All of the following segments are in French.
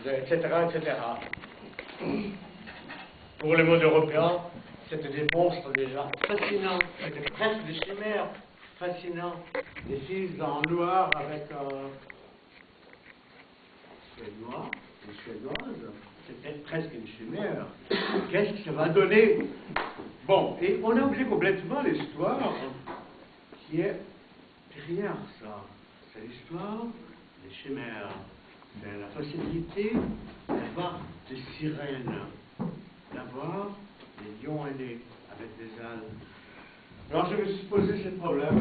etc., etc. Pour les mots européens, c'était des monstres déjà fascinants, c'était presque des chimères fascinants, des filles en noir avec un suédois, une suédoise, c'était presque une chimère. Qu'est-ce que ça va donner? Bon, et on a oublié complètement l'histoire qui est derrière ça. C'est l'histoire des chimères. C'est la possibilité d'avoir des sirènes, d'avoir des lions ailés avec des ailes. Alors je me suis posé ce problème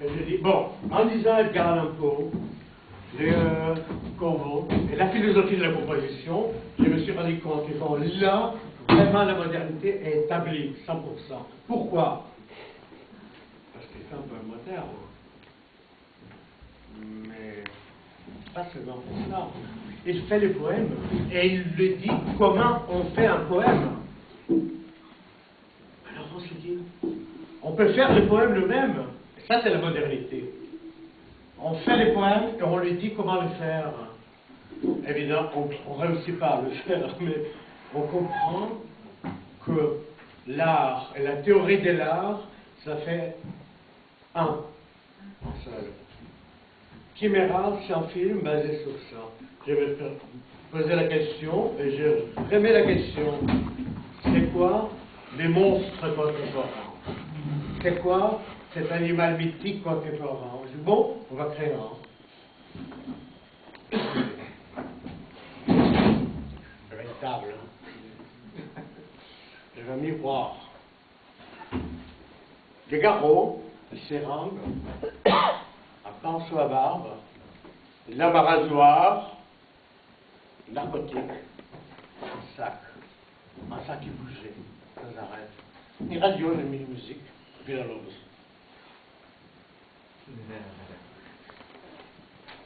et j'ai dit, bon, en lisant Edgar Allan Poe, les corbeaux et la philosophie de la composition, je me suis rendu compte que bon, là, vraiment la modernité est établie, 100%. Pourquoi? Parce qu'il est un peu moderne. Mais pas seulement pour ça. Il fait les poèmes et il lui dit comment on fait un poème. Alors on se dit, on peut faire les poèmes nous-mêmes. Ça c'est la modernité. On fait les poèmes et on lui dit comment le faire. Évidemment, on ne réussit pas à le faire, mais on comprend que l'art et la théorie de l'art, ça fait un seul. Chiméra, c'est un film basé sur ça. Je vais poser la question et je remets la question. C'est quoi les monstres contemporains? C'est quoi cet animal mythique contemporain? Je dis, bon, on va créer un. Véritable. J'ai un miroir. Des garrots, des seringues, un pinceau à barbe, une lame à rasoir, une narcotique, un sac qui bougeait sans arrêt, une radio, une musique, puis la lose.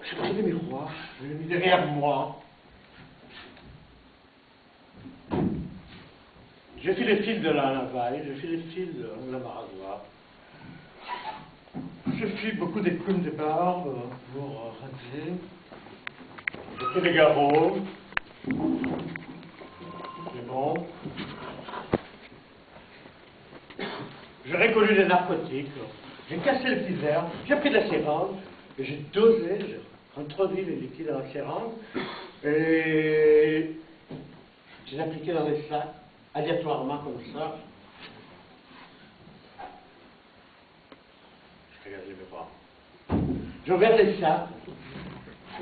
J'ai pris le miroir, je l'ai mis derrière moi. J'ai fait les fils de la navaille, j'ai fait les fils de la rasoir. Je fais beaucoup d'écumes de barbe pour raser. J'ai fait des garrots. C'est bon. J'ai récollu des narcotiques. J'ai cassé le petit verre. J'ai pris de la seringue. Et j'ai dosé, j'ai introduit le liquide dans la seringue. Et j'ai appliqué dans les sacs, aléatoirement comme ça. Je regarde les miroirs. J'ai ouvert les sacs.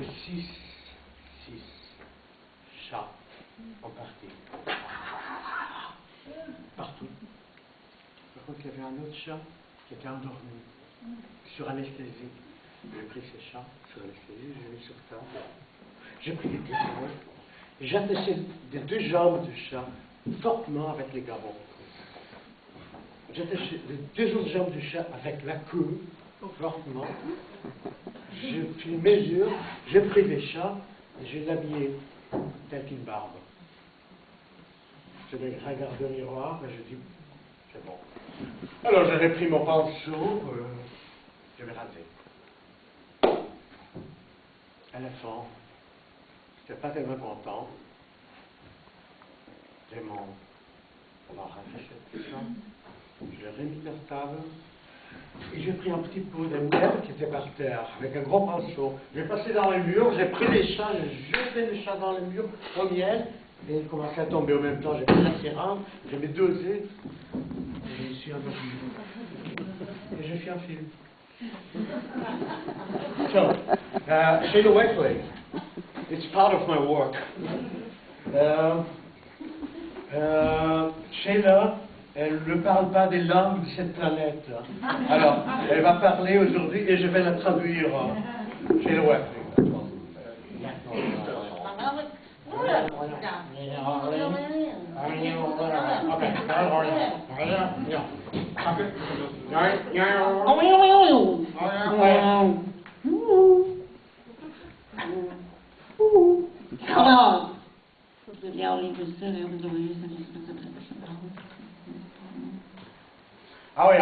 Et six chats sont partis. Partout. Par contre, il y avait un autre chat qui était endormi, sur anesthésie. J'ai pris ces chats sur anesthésie, je les ai mis sur table. J'ai pris des garrots. Et j'ai attaché des deux jambes du chat fortement avec les garrots. J'ai attaché les deux autres jambes du chat avec la queue fortement. J'ai fait une mesure, j'ai pris les chats et j'ai l'habillé tel qu'une barbe. Je l'ai regardé au miroir et je dis, c'est bon. Alors j'avais pris mon pinceau, je l'ai rasé. À la fin, je n'étais pas tellement content. J'ai mon rasé tout ça. Je l'ai remis sur table. Et j'ai pris un petit pot de miel qui était par terre, avec un gros pinceau. J'ai passé dans le mur, j'ai pris les chats, j'ai jeté les chats dans le mur au miel, et ils commençaient à tomber au même temps. J'ai pris la seringue, je l'ai dosé, et je me suis endormi. Et j'ai fait un film. So, Sheila Wexley, it's part of my work. Sheila, elle ne parle pas des langues de cette planète. Alors, elle va parler aujourd'hui et je vais la traduire chez le web. Ah oui,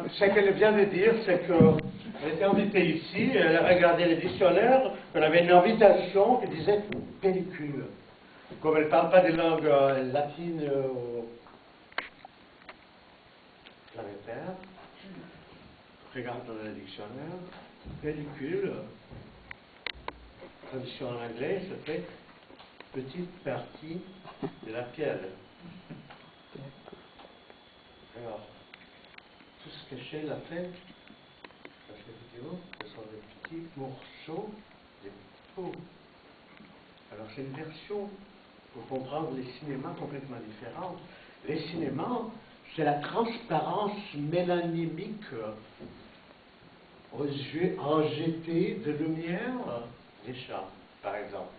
ce qu'elle vient de dire, c'est que Elle était invitée ici, elle a regardé le dictionnaire, on avait une invitation qui disait pellicule. Comme elle ne parle pas des langues latines ou planétaires, regarde dans le dictionnaire, pellicule, traduction en anglais, ça fait petite partie de la pierre. Alors, tout ce que Shell a fait, parce qu'effectivement, ce sont des petits morceaux de peau. Alors, c'est une version pour comprendre les cinémas complètement différentes. Les cinémas, c'est la transparence mélanimique aux yeux enjetés de lumière des chats, par exemple.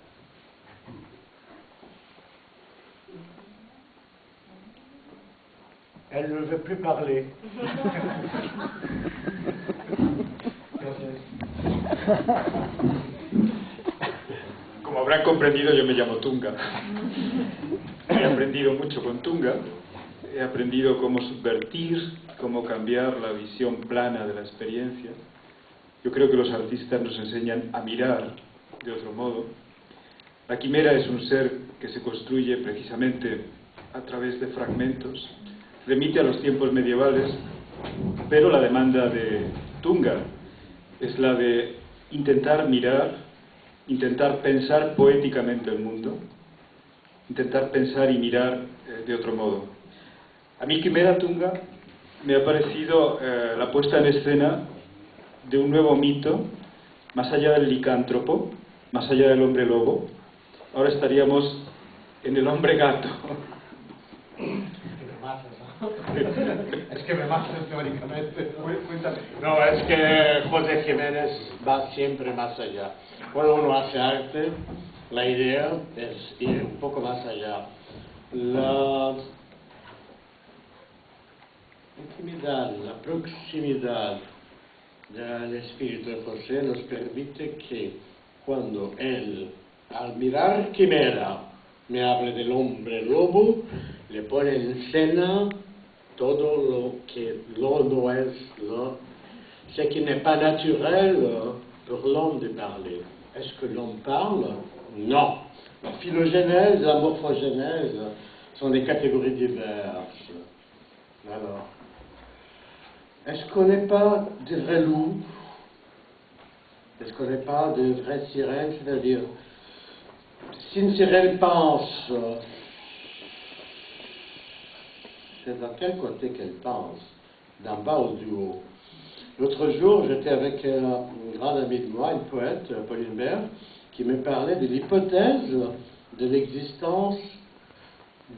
Elle ne veut plus parler. Como habrán comprendido, yo me llamo Tunga. He aprendido mucho con Tunga. He aprendido cómo subvertir, cómo cambiar la visión plana de la experiencia. Yo creo que los artistas nos enseñan a mirar de otro modo. La quimera es un ser que se construye precisamente a través de fragmentos. Remite a los tiempos medievales, pero la demanda de Tunga es la de intentar mirar, intentar pensar poéticamente el mundo, intentar pensar y mirar de otro modo. A mí Quimera Tunga me ha parecido la puesta en escena de un nuevo mito, más allá del licántropo, más allá del hombre lobo. Ahora estaríamos en el hombre gato. Es que me mata teóricamente. No, es que José Jiménez va siempre más allá. Cuando uno hace arte, la idea es ir un poco más allá. La intimidad, la proximidad del espíritu de José nos permite que cuando él, al mirar Quimera, me hable del hombre lobo, le pone en escena todo lo que no es, ce qui n'est pas naturel pour l'homme de parler. Est-ce que l'homme parle? Non. La phylogénèse, la morphogénèse sont des catégories diverses. Alors, est-ce qu'on n'est pas de vrais loups? Est-ce qu'on n'est pas de vraies sirènes? C'est-à-dire, si une sirène pense, c'est dans quel côté qu'elle pense? D'en bas ou du haut? L'autre jour, j'étais avec une grande amie de moi, une poète, Pauline Berg, qui me parlait de l'hypothèse de l'existence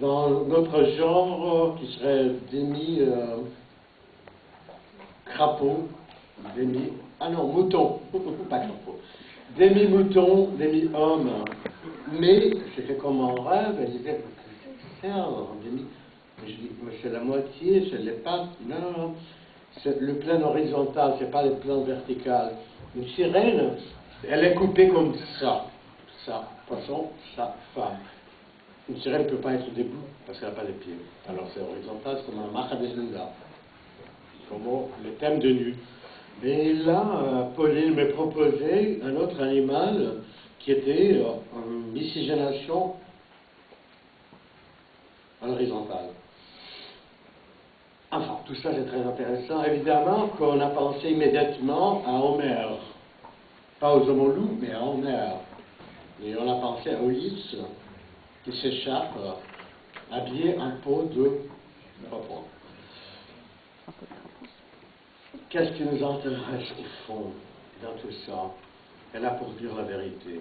dans notre genre qui serait demi-crapaud, mouton, pas crapaud, demi-mouton, demi-homme. Mais, j'ai fait comme en rêve, elle disait, c'est un demi. Je dis, mais c'est la moitié, c'est les pattes. Non, c'est le plan horizontal, c'est pas le plan vertical. Une sirène, elle est coupée comme ça. Ça, poisson, ça, femme. Une sirène ne peut pas être debout parce qu'elle n'a pas de pieds. Alors c'est horizontal, c'est comme un macha desnuda, comme le thème de nu. Et là, Pauline me proposait un autre animal qui était une miscigénation horizontale. Enfin, tout ça c'est très intéressant. Évidemment qu'on a pensé immédiatement à Homère. Pas aux homologues, mais à Homère. Et on a pensé à Ulysse qui s'échappe habillé en peau de crapaud. Qu'est-ce qui nous intéresse au fond dans tout ça? Et là, pour dire la vérité,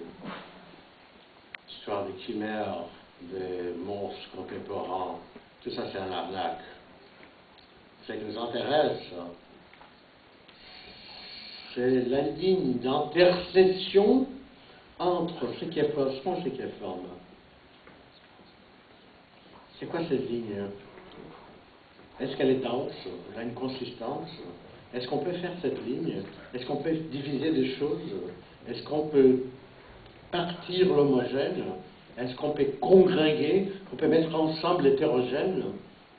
l'histoire des chimères, des monstres contemporains, tout ça c'est un arnaque. Ce qui nous intéresse, c'est la ligne d'intersection entre ce qui est poisson et ce qui est femme. C'est quoi cette ligne? Est-ce qu'elle est dense? Elle a une consistance? Est-ce qu'on peut faire cette ligne? Est-ce qu'on peut diviser des choses? Est-ce qu'on peut partir l'homogène? Est-ce qu'on peut congréguer? On peut mettre ensemble l'hétérogène?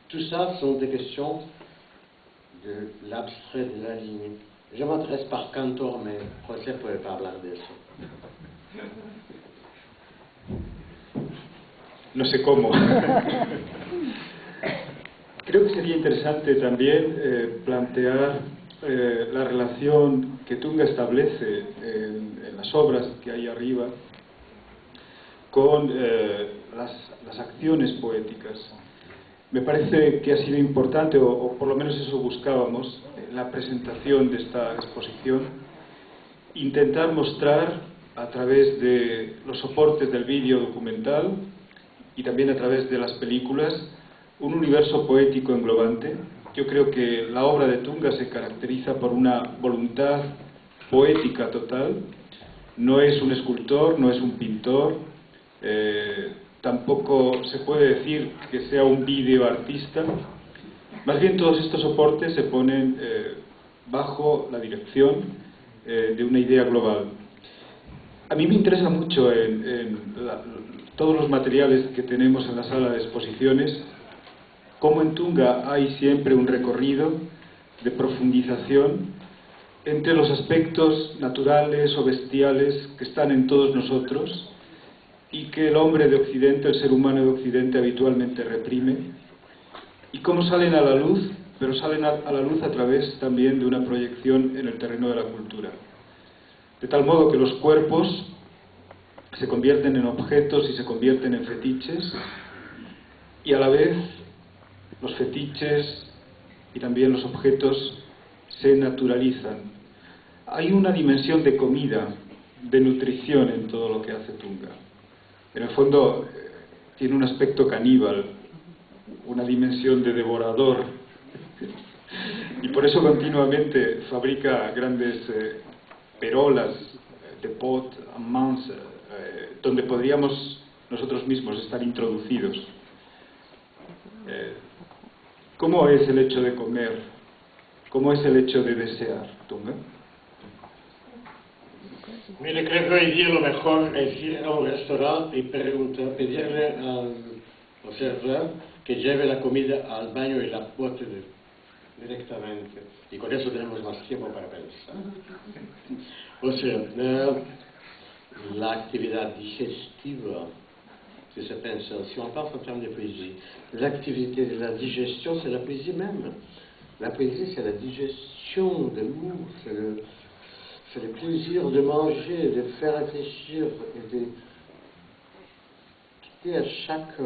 Tout ça sont des questions de l'abstrait de la ligne. Je m'adresse par Cantor, mais José puede hablar de eso. No sé cómo. Creo que sería interesante también plantear la relación que Tunga establece en las obras que hay arriba con las acciones poéticas. Me parece que ha sido importante, o por lo menos eso buscábamos, en la presentación de esta exposición, intentar mostrar a través de los soportes del vídeo documental y también a través de las películas un universo poético englobante. Yo creo que la obra de Tunga se caracteriza por una voluntad poética total. No es un escultor, no es un pintor, tampoco se puede decir que sea un videoartista. Más bien todos estos soportes se ponen bajo la dirección de una idea global. A mí me interesa mucho en todos los materiales que tenemos en la sala de exposiciones, cómo en Tunga hay siempre un recorrido de profundización entre los aspectos naturales o bestiales que están en todos nosotros y que el hombre de Occidente, el ser humano de Occidente habitualmente reprime, y cómo salen a la luz, pero salen a la luz a través también de una proyección en el terreno de la cultura. De tal modo que los cuerpos se convierten en objetos y se convierten en fetiches, y a la vez los fetiches y también los objetos se naturalizan. Hay una dimensión de comida, de nutrición en todo lo que hace Tunga. En el fondo tiene un aspecto caníbal, una dimensión de devorador, y por eso continuamente fabrica grandes perolas de pot en mans, donde podríamos nosotros mismos estar introducidos. ¿Cómo es el hecho de comer? ¿Cómo es el hecho de desear, Tunga? Mire, creo que hoy día lo mejor es ir a un restaurante y pedirle al servidor que lleve la comida al baño y la bote directamente. Y con eso tenemos más tiempo para pensar. O sea, la actividad digestiva, si se pense, si on pense en termes de poésie, l'activité de la digestion, c'est la poésie même. La poésie, c'est la digestion des mots, c'est le plaisir de manger, de faire réfléchir et de quitter à chaque...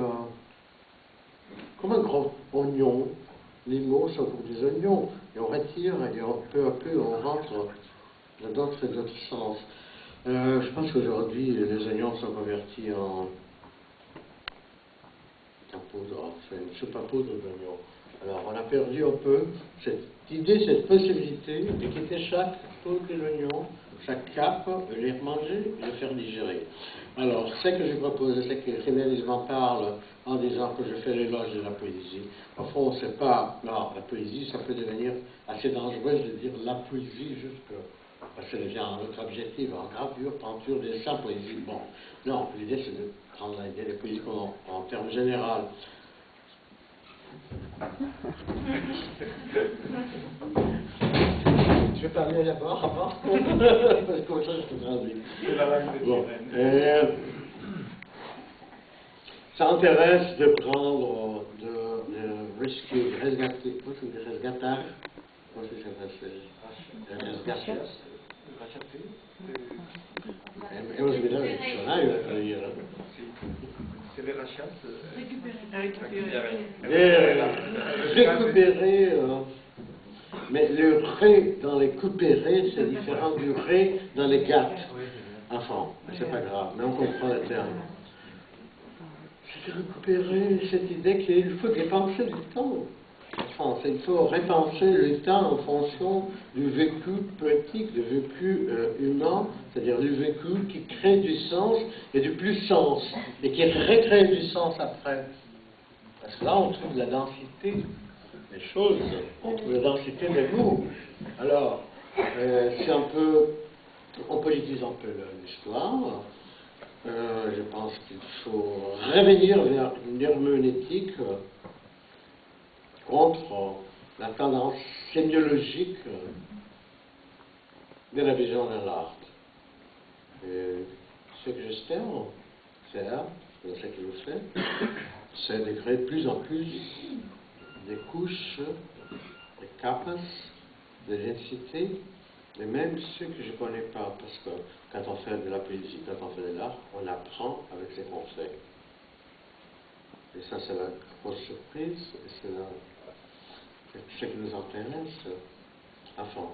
comme un grand oignon, les mots sont comme des oignons, et on retire, et peu à peu on rentre dans d'autres et d'autres sens. Je pense qu'aujourd'hui, les oignons sont convertis en poudre, enfin une soupe à poudre d'oignons. Alors on a perdu un peu cette idée, cette possibilité de quitter chaque poudre de l'oignon, chaque cape, de les manger et de faire digérer. Alors, ce que je propose, c'est que Jiménez m'en parle en disant que je fais l'éloge de la poésie. Au fond, c'est pas... Non, la poésie, ça peut devenir assez dangereux de dire la poésie jusque... Parce que ça devient un autre objectif, en gravure, peinture, dessin, poésie. Bon, non, l'idée c'est de prendre l'idée de poésie en termes généraux. Je vais parler d'abord avant, parce que comme ça je te traduis. C'est la langue de Bon. Ça intéresse de prendre, de rescue, de resgater, comment c'est de resgatar, comment c'est ça s'appelle, resgater. Hemos mirado el diccionario para ir. C'est les rachats. Récupérer. Mais le ré dans les coupérés, c'est différent du ré dans les gâtes. Enfin, c'est pas grave, mais on comprend le terme. C'est récupérer cette idée qu'il faut dépenser du temps. Enfin, il faut repenser le temps en fonction du vécu poétique, du vécu humain, c'est-à-dire du vécu qui crée du sens et du plus sens, et qui recrée du sens après. Parce que là, on trouve la densité des choses, on trouve la densité des mots. Alors, c'est un peu, on politise un peu l'histoire. Je pense qu'il faut revenir vers une herméneutique contre la tendance sémiologique de la vision de l'art. Et ce que j'espère faire, dans ce que je fais, c'est de créer de plus en plus des couches, des capas, de densité, et même ceux que je ne connais pas, parce que quand on fait de la poésie, quand on fait de l'art, on apprend avec ce qu'on fait. Et ça, c'est la grosse surprise, et c'est ce qui nous intéresse. Enfin,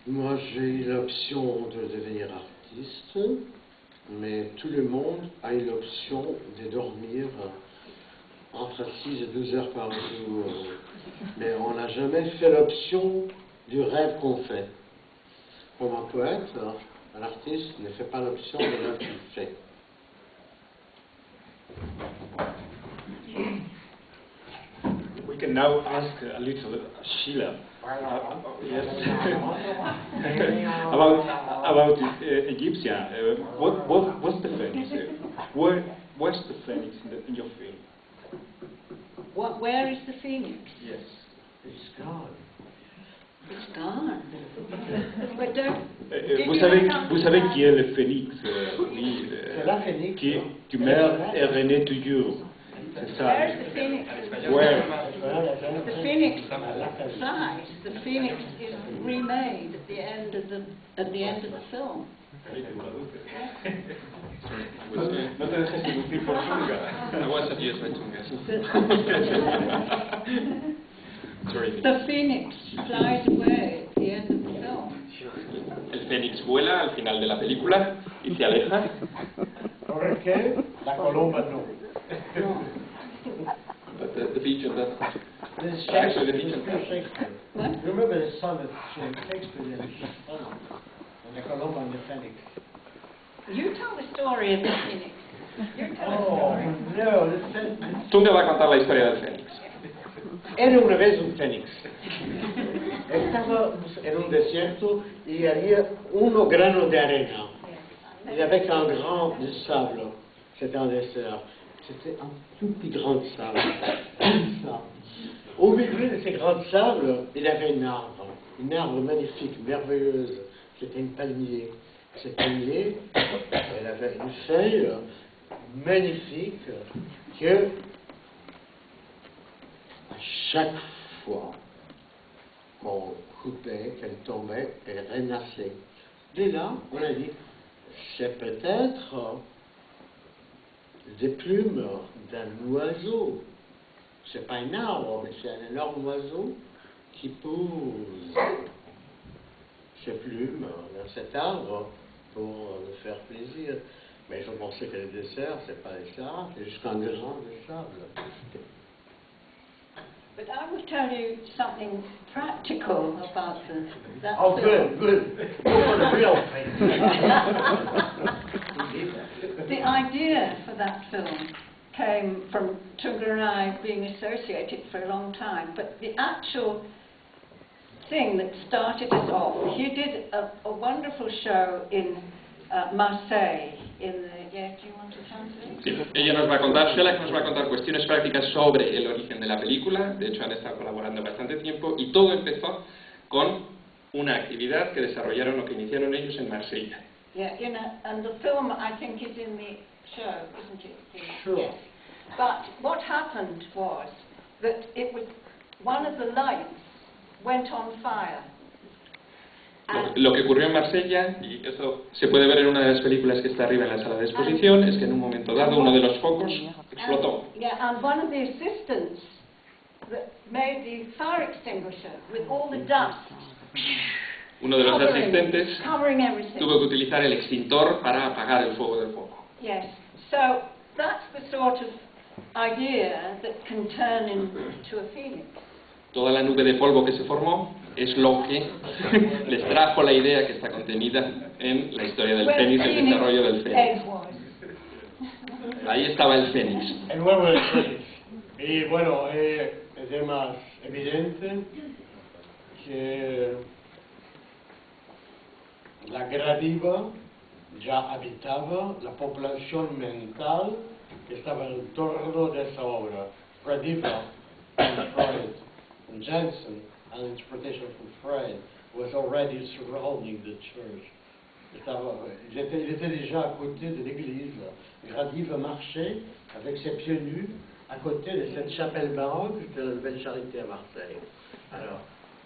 moi, j'ai eu l'option de devenir artiste, mais tout le monde a eu l'option de dormir entre 6 et 12 heures par jour. Mais on n'a jamais fait l'option du rêve qu'on fait. Comme un poète, un artiste ne fait pas l'option de rêve qu'il fait. We can now ask a little Sheila. Yes. about Egyptian. What's the Phoenix? Where's the Phoenix in your film? Where is the Phoenix? Yes. It's gone. It's gone. But don't. Vous savez qui est le Phénix? Oui. C'est la Phénix. Qui meurt et renaît toujours. C'est ça. Where's the Phoenix? Where? The Phoenix flies. The Phoenix is remade at the end of the film. No te dejes seducir por Tunga. I was seduced by Tunga. Sorry. The Phoenix flies away at the end of the film. El Fénix vuela al final de la película y se aleja. Perché la colomba no. But the feature that This is Actually, the Shakespeare. feature- Shakespeare. What? You remember the sonnet Shakespeare did? And the colomba and the phoenix. You tell the story of the Phoenix. You tell the Oh, story. no, the phoenix. Tunga va a contar la historia del Fénix. Era una vez un fénix. Estaba en un desierto y había uno grano de arena. Et avec un grain de sable. C'était un désert. C'était un tout petit grain de sable. Ça. Au milieu de ces grains de sable, il y avait un arbre magnifique, merveilleuse. C'était un palmier. Ce palmier, elle avait une feuille magnifique que à chaque fois qu'on coupait, qu'elle tombait, elle renaissait. Dès là, on a dit, c'est peut-être des plumes d'un oiseau. C'est pas un arbre, mais c'est un énorme oiseau qui pose ses plumes dans cet arbre pour nous faire plaisir. Mais je pensais que le dessert, c'est pas les sardes, c'est juste un grain de sable. But I will tell you something practical about that Oh, film. good. For the real thing. The idea for that film came from Tunga and I being associated for a long time, but the actual thing that started us off, he did a wonderful show in Marseille, in the, yeah, do you want to translate? Sí, ella nos va a contar, Sheila nos va a contar cuestiones prácticas sobre el origen de la película. De hecho, han estado colaborando bastante tiempo y todo empezó con una actividad que desarrollaron o que iniciaron ellos en Marsella. Yeah, you know, and the film I think is in the show, isn't it? Sure. Yes. But what happened was that it was one of the lights went on fire. Lo que ocurrió en Marsella, y eso se puede ver en una de las películas que está arriba en la sala de exposición, es que en un momento dado uno de los focos explotó. And one of the assistants that made the fire extinguisher with all the dust. Uno de los asistentes Covering everything. tuvo que utilizar el extintor para apagar el fuego del foco. Yes. So that's the sort of idea that can turn into a phoenix. Toda la nube de polvo que se formó es lo que les trajo la idea que está contenida en la historia del fénix, el desarrollo del fénix. Ahí estaba el fénix. El huevo del fénix. Y bueno, es más evidente que la Gradiva ya habitaba la población mental que estaba en torno de esa obra. Gradiva, Freud, and Jensen, an interpretation from Freud, was already surrounding the church. Il était déjà à côté de l'église. Grady va marcher avec ses pieds nus à côté de cette chapelle baroque de la Nouvelle Charité à Marseille. Alors,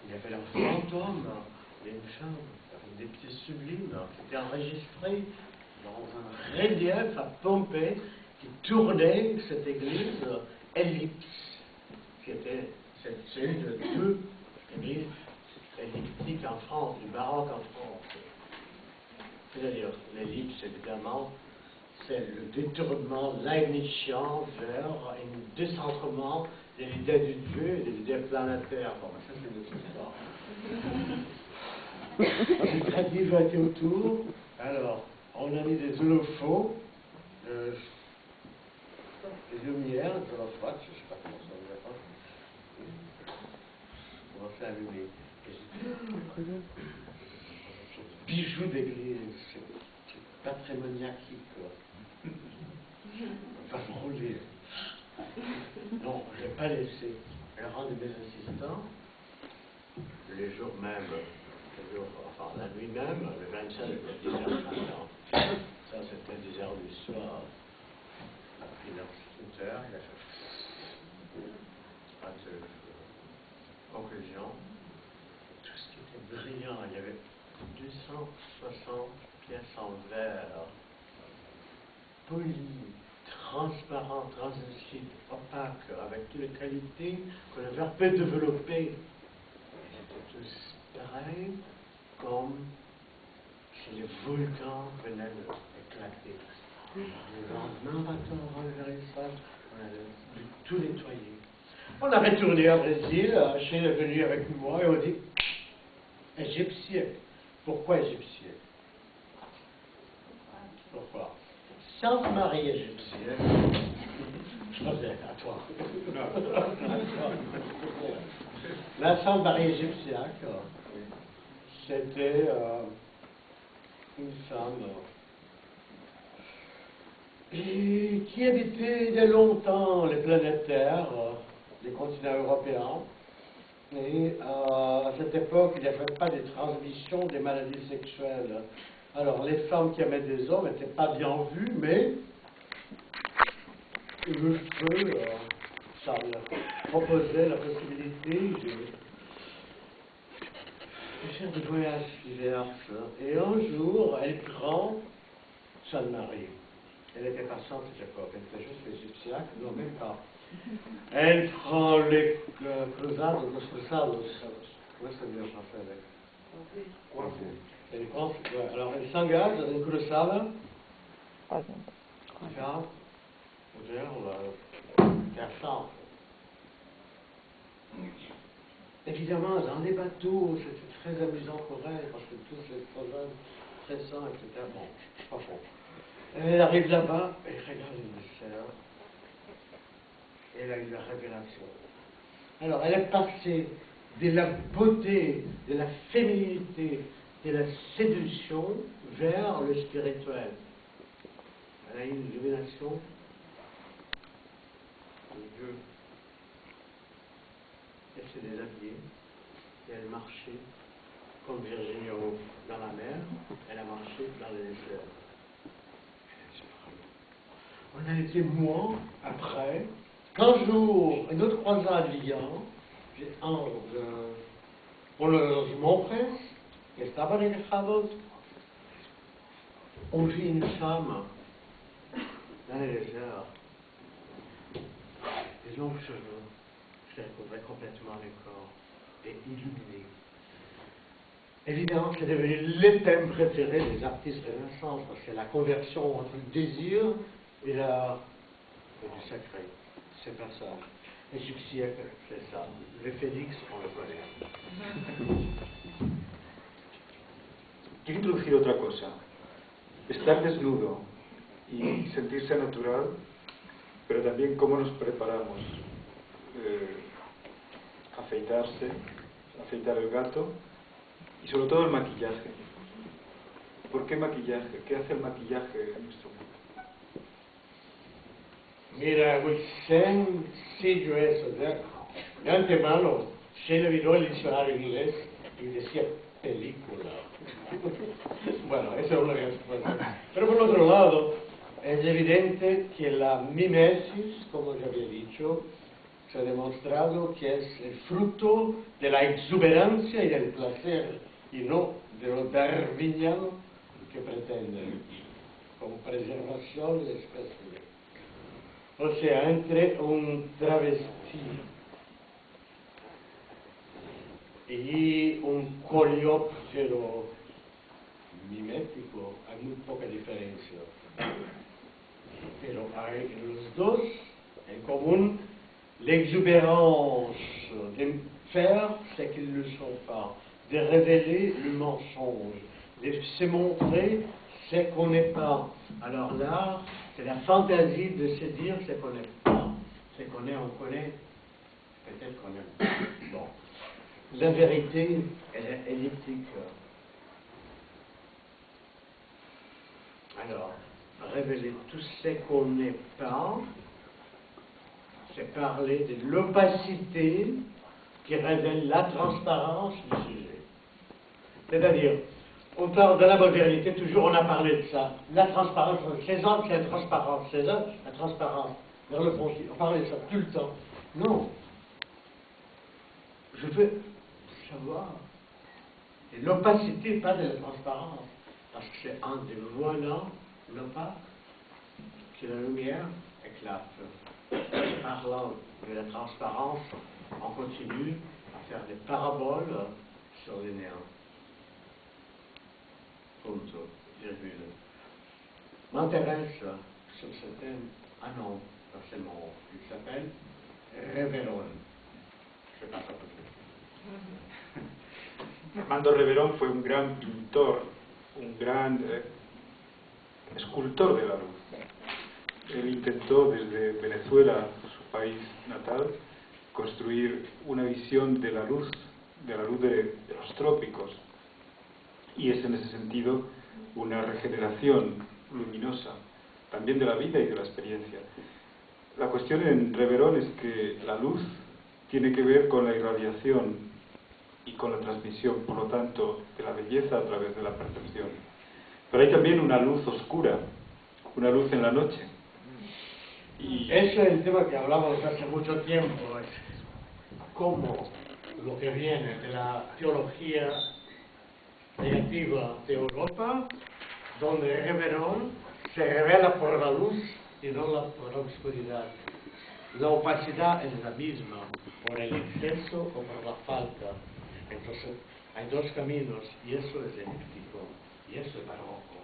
il y avait un fantôme, il y a une chambre avec des pieds sublimes qui était enregistré dans un relief à Pompée qui tournait cette église ellipse, qui était c'est une de deux églises elliptiques en France, du baroque en France. C'est-à-dire, l'ellipse, évidemment, c'est le détournement leibnizien vers un décentrement de l'idée du Dieu et de l'idée planétaire. Bon, ça, c'est notre histoire. Le Grady va être autour. Alors, on a mis des holophos, des lumières, de la fois, je ne sais pas comment ça va. On va faire allumer. Bijoux d'église, c'est patrimoniaque, quoi. On va me rouler. Non, je ne l'ai pas laissé. Elle rend de mes assistants, les jours même, enfin la nuit même, le 25 et le 10h matin. Ça, c'était 10h du soir. Il a pris leur scooter, il a fait pas de conclusion. Tout ce qui était brillant, il y avait 260 pièces en verre, polies, transparentes, translucides, opaques, avec toutes les qualités que le verre peut développer. Ils étaient tous pareils, comme si les volcans venaient d'éclater. Le lendemain matin, on relevait les salles, on avait tout nettoyé. On a retourné au Brésil, Achille est venu avec moi et on dit égyptien. Pourquoi égyptien? Pourquoi? Sainte Marie égyptienne. Je reviens à toi. La Sainte Marie égyptienne, c'était une femme qui habitait il y a longtemps les planètes Terre, les continents européens. Et à cette époque, il n'y avait pas de transmission des maladies sexuelles. Alors, les femmes qui aimaient des hommes n'étaient pas bien vues, mais le feu, ça leur proposait la possibilité de faire des voyages diverses. Et un jour, elle prend Sainte Marie. Elle était pas sainte à cette époque, elle était juste égyptienne, non, même pas. Elle prend les cruzados, los cruzados. Comment ça veut dire en français avec? Elle prend, alors elle s'engage dans une cruzada. Vers Terre Sainte. Évidemment, dans les bateaux, c'était très amusant pour elle, parce que tous les cruzades, très sains, etc. Bon, pas fond. Elle arrive là-bas, elle regarde le dessert. Elle a eu la révélation. Alors, elle est passée de la beauté, de la féminité, de la séduction vers le spirituel. Elle a eu une illumination de Dieu. Elle s'est déshabillée et elle marchait comme Virginie Woolf dans la mer. Elle a marché dans le désert. On a été mois après. 15 jours, une autre croisade liant, por los monjes que estaban alejados, on vit une femme dans le désert, des longs cheveux, je les recouvrais complètement le corps, et illuminée. Évidemment, c'est devenu le thème préféré des artistes renaissance, parce que la conversion entre le désir et du sacré. C'est pas ça. Égyptien, c'est ça. Le Félix, on le connaît. Quiero introducir otra cosa. Estar desnudo y sentirse natural, pero también cómo nos preparamos. Afeitarse, afeitar el gato y sobre todo el maquillaje. ¿Por qué maquillaje? ¿Qué hace el maquillaje en nuestro mundo? Mira, would send C.J. de antemano, se le viró el diccionario inglés y decía película. Bueno, esa es una respuesta. Pero por otro lado, es evidente que la mimesis, como ya había dicho, se ha demostrado que es el fruto de la exuberancia y del placer, y no de lo darwiniano que pretende, como preservación de la especie. O sea, entre un travesti y un coleóptero mimético hay muy poca diferencia. Pero hay en los dos en común l'exubérance de faire ce qu'ils ne sont pas, de révéler le mensonge, de se montrer ce qu'on n'est pas. Alors l'art, c'est la fantaisie de se dire ce qu'on n'est pas. Ce qu'on est, on connaît, peut-être qu'on n'aime pas. Bon. La vérité, elle est elliptique. Alors, révéler tout ce qu'on n'est pas, c'est parler de l'opacité qui révèle la transparence du sujet. C'est-à-dire, on parle de la modernité, toujours on a parlé de ça. La transparence, Cézanne, c'est la transparence. Cézanne, la transparence. Vers le fond, on parlait de ça tout le temps. Non. Je veux savoir. Et l'opacité, pas de la transparence. Parce que c'est en dévoilant l'opaque que la lumière éclate. Parlant de la transparence, on continue à faire des paraboles sur les néants. Punto, virgule. M'intéresse sur ce thème un nom, c'est mon nom. Il s'appelle Reverón. Je sais pas ça peut-être. Armando Reverón fue un gran pintor, un gran escultor de la luz. Él intentó desde Venezuela, su país natal, construir una visión de la luz de los trópicos. Y es en ese sentido una regeneración luminosa, también de la vida y de la experiencia. La cuestión en Reverón es que la luz tiene que ver con la irradiación y con la transmisión, por lo tanto, de la belleza a través de la percepción. Pero hay también una luz oscura, una luz en la noche. Y ese es el tema que hablamos hace mucho tiempo, es cómo lo que viene de la teología negativa de Europa, donde Reverón se revela por la luz y no por la oscuridad. La opacidad es la misma, por el exceso o por la falta. Entonces, hay dos caminos, y eso es elíptico, y eso es barroco.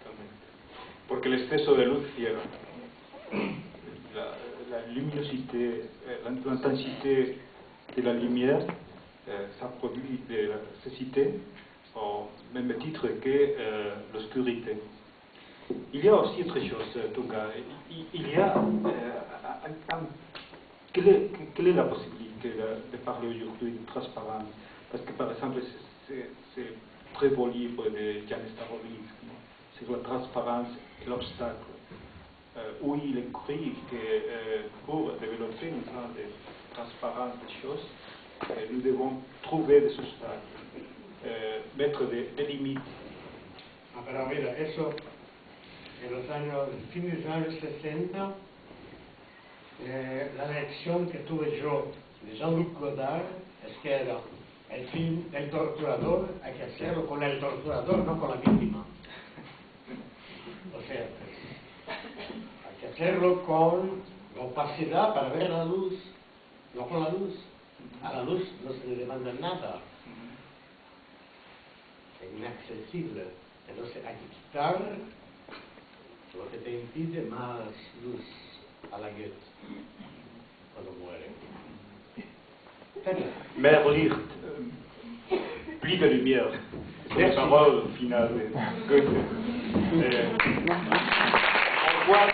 totalmente. Porque el exceso de luz ciega. La luminosité, l'intensité de la lumière, ça produit de la cécité, au même titre que l'obscurité. Il y a aussi autre chose, Tunga. Il y a quelle est la possibilité de parler aujourd'hui de transparence? Parce que par exemple, c'est très beau livre de Jan Starowiecki, c'est la transparence et l'obstacle, où il écrit que pour développer une sorte de transparence des choses, nous devons trouver des obstacles, mettre des limites. Ah, pero mira, eso en los años, fin de los años 60, la lección que tuve yo de Jean-Luc Godard es que era el film del torturador, hay que hacerlo con el torturador, no con la víctima. O sea, hay que hacerlo con la opacidad para ver la luz, no con la luz. A la luz no se le demanda nada. Es inaccesible. Entonces hay que quitar lo que te impide más luz a la guette cuando muere. Mère Licht, plus de lumière. C'est la parole finale de Goethe. On voit